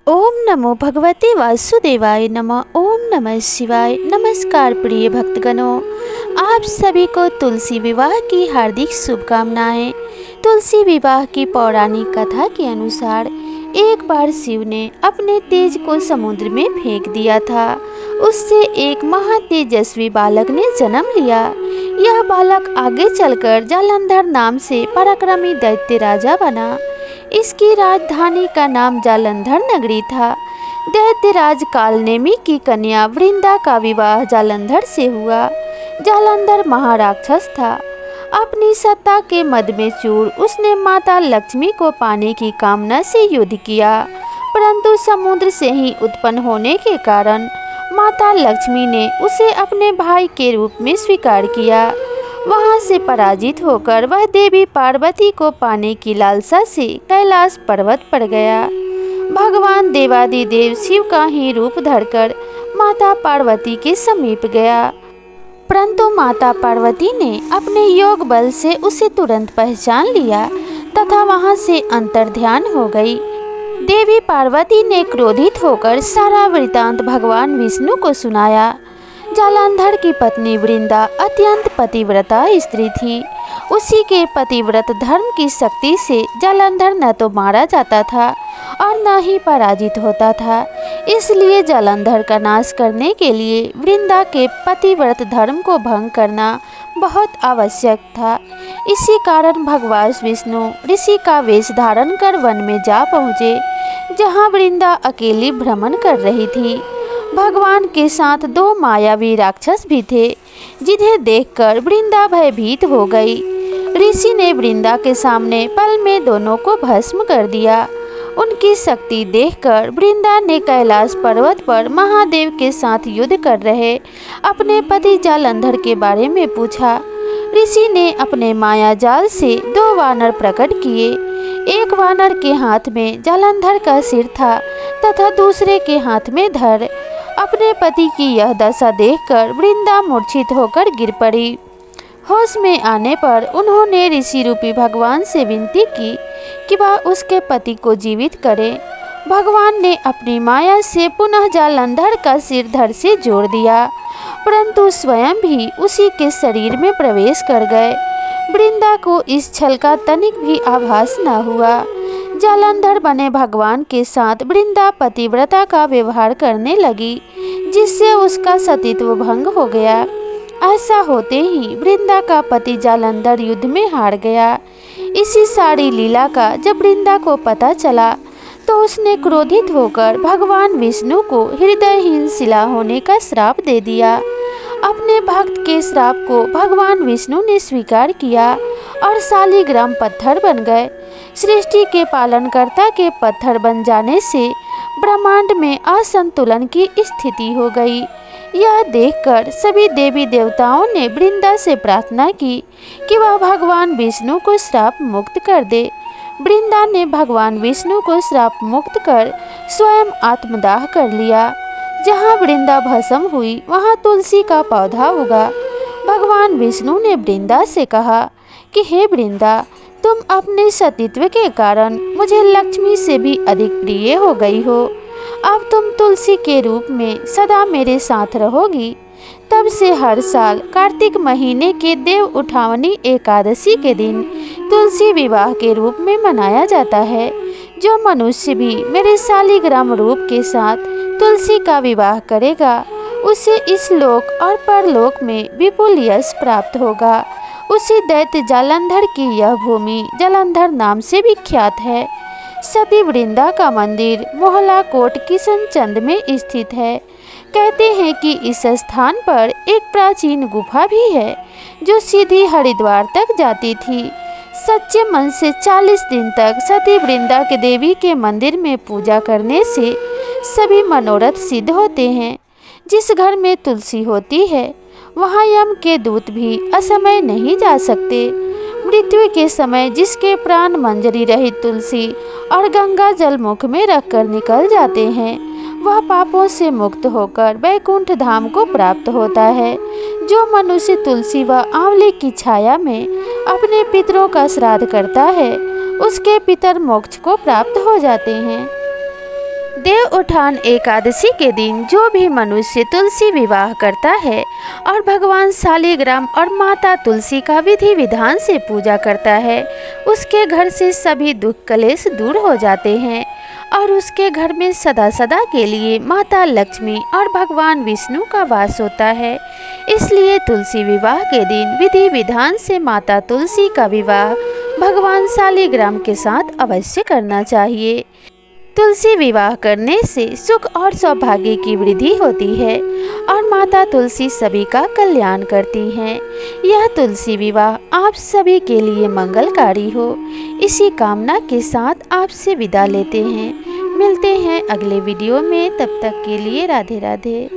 ओम नमो भगवते वासुदेवाय नमः। ओम नमः शिवाय। नमस्कार प्रिय भक्तगणों, आप सभी को तुलसी विवाह की हार्दिक शुभकामनाएं। तुलसी विवाह की पौराणिक कथा के अनुसार एक बार शिव ने अपने तेज को समुद्र में फेंक दिया था। उससे एक महातेजस्वी बालक ने जन्म लिया। यह बालक आगे चलकर जालंधर नाम से पराक्रमी दैत्य राजा बना। इसकी राजधानी का नाम जालंधर नगरी था। दैत्यराज कालनेमी की कन्या वृंदा का विवाह जालंधर से हुआ। जालंधर महाराक्षस था। अपनी सत्ता के मद में चूर उसने माता लक्ष्मी को पाने की कामना से युद्ध किया, परंतु समुद्र से ही उत्पन्न होने के कारण माता लक्ष्मी ने उसे अपने भाई के रूप में स्वीकार किया। वहां से पराजित होकर वह देवी पार्वती को पाने की लालसा से कैलाश पर्वत पर गया। भगवान देवादिदेव शिव का ही रूप धरकर माता पार्वती के समीप गया, परंतु माता पार्वती ने अपने योग बल से उसे तुरंत पहचान लिया तथा वहां से अंतर्ध्यान हो गई। देवी पार्वती ने क्रोधित होकर सारा वृतांत भगवान विष्णु को सुनाया। जालंधर की पत्नी वृंदा अत्यंत पतिव्रता स्त्री थी। उसी के पतिव्रत धर्म की शक्ति से जालंधर न तो मारा जाता था और न ही पराजित होता था। इसलिए जालंधर का नाश करने के लिए वृंदा के पतिव्रत धर्म को भंग करना बहुत आवश्यक था। इसी कारण भगवान विष्णु ऋषि का वेश धारण कर वन में जा पहुँचे, जहाँ वृंदा अकेली भ्रमण कर रही थी। भगवान के साथ दो मायावी राक्षस भी थे, जिन्हें देखकर वृंदा भयभीत हो गई। ऋषि ने वृंदा के सामने पल में दोनों को भस्म कर दिया। उनकी शक्ति देखकर वृंदा ने कैलाश पर्वत पर महादेव के साथ युद्ध कर रहे अपने पति जालंधर के बारे में पूछा। ऋषि ने अपने माया जाल से दो वानर प्रकट किए। एक वानर के हाथ में जालंधर का सिर था तथा दूसरे के हाथ में धड़। अपने पति की यह दशा देखकर वृंदा मूर्छित होकर गिर पड़ी। होश में आने पर उन्होंने ऋषि रूपी भगवान से विनती की कि वह उसके पति को जीवित करे। भगवान ने अपनी माया से पुनः जालंधर का सिर धड़ से जोड़ दिया, परंतु स्वयं भी उसी के शरीर में प्रवेश कर गए। वृंदा को इस छल का तनिक भी आभास न हुआ। जालंधर बने भगवान के साथ वृंदा पतिव्रता का व्यवहार करने लगी, जिससे उसका सतीत्व भंग हो गया। ऐसा होते ही वृंदा का पति जालंधर युद्ध में हार गया। इसी सारी लीला का जब वृंदा को पता चला तो उसने क्रोधित होकर भगवान विष्णु को हृदयहीन शिला होने का श्राप दे दिया। अपने भक्त के श्राप को भगवान विष्णु ने स्वीकार किया और शालिग्राम पत्थर बन गए। सृष्टि के पालनकर्ता के पत्थर बन जाने से ब्रह्मांड में असंतुलन की स्थिति हो गई। यह देखकर सभी देवी देवताओं ने वृंदा से प्रार्थना की कि वह भगवान विष्णु को श्राप मुक्त कर दे। वृंदा ने भगवान विष्णु को श्राप मुक्त कर स्वयं आत्मदाह कर लिया। जहाँ वृंदा भस्म हुई वहाँ तुलसी का पौधा उगा। भगवान विष्णु ने वृंदा से कहा कि हे वृंदा, तुम अपने सतीत्व के कारण मुझे लक्ष्मी से भी अधिक प्रिय हो गई हो। अब तुम तुलसी के रूप में सदा मेरे साथ रहोगी। तब से हर साल कार्तिक महीने के देव उठावनी एकादशी के दिन तुलसी विवाह के रूप में मनाया जाता है। जो मनुष्य भी मेरे शालिग्राम रूप के साथ तुलसी का विवाह करेगा, उसे इस लोक और परलोक में विपुल यश प्राप्त होगा। उसी दैत्य जालंधर की यह भूमि जालंधर नाम से विख्यात है। सती वृंदा का मंदिर मोहला कोट किशनचंद में स्थित है। कहते हैं कि इस स्थान पर एक प्राचीन गुफा भी है, जो सीधी हरिद्वार तक जाती थी। सच्चे मन से 40 दिन तक सती वृंदा के देवी के मंदिर में पूजा करने से सभी मनोरथ सिद्ध होते हैं। जिस घर में तुलसी होती है, वहाँ यम के दूत भी असमय नहीं जा सकते। मृत्यु के समय जिसके प्राण मंजरी रहित तुलसी और गंगा जल मुख में रखकर निकल जाते हैं, वह पापों से मुक्त होकर वैकुंठ धाम को प्राप्त होता है। जो मनुष्य तुलसी व आंवले की छाया में अपने पितरों का श्राद्ध करता है, उसके पितर मोक्ष को प्राप्त हो जाते हैं। देव उठान एकादशी के दिन जो भी मनुष्य तुलसी विवाह करता है और भगवान शालिग्राम और माता तुलसी का विधि विधान से पूजा करता है, उसके घर से सभी दुख कलेश दूर हो जाते हैं और उसके घर में सदा सदा के लिए माता लक्ष्मी और भगवान विष्णु का वास होता है। इसलिए तुलसी विवाह के दिन विधि विधान से माता तुलसी का विवाह भगवान शालिग्राम के साथ अवश्य करना चाहिए। तुलसी विवाह करने से सुख और सौभाग्य की वृद्धि होती है और माता तुलसी सभी का कल्याण करती हैं। यह तुलसी विवाह आप सभी के लिए मंगलकारी हो, इसी कामना के साथ आपसे विदा लेते हैं। मिलते हैं अगले वीडियो में, तब तक के लिए राधे राधे।